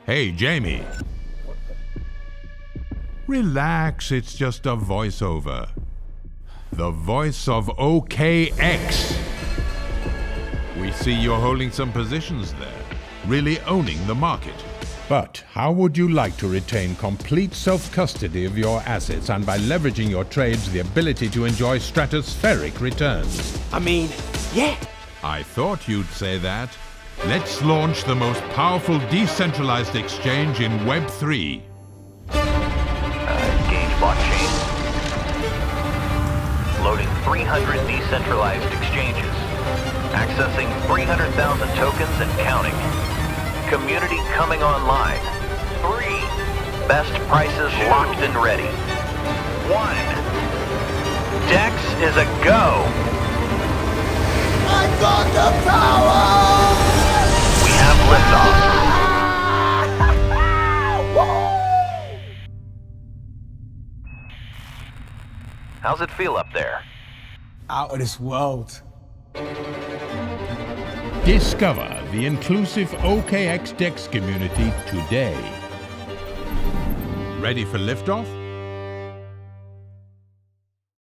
Hey, Jamie. Relax, it's just a voiceover. The voice of OKX. We see you're holding some positions there, really owning the market. But how would you like to retain complete self-custody of your assets and by leveraging your trades the ability to enjoy stratospheric returns? I mean, yeah. I thought you'd say that. Let's launch the most powerful decentralized exchange in Web3. Engage blockchain. Loading 300 decentralized exchanges. Accessing 300,000 tokens and counting. Community coming online. 3. Best prices locked and ready. 1. DEX is a go. I got the power! We have liftoff. How's it feel up there? Out of this world. Discover the inclusive OKX DEX community today. Ready for liftoff?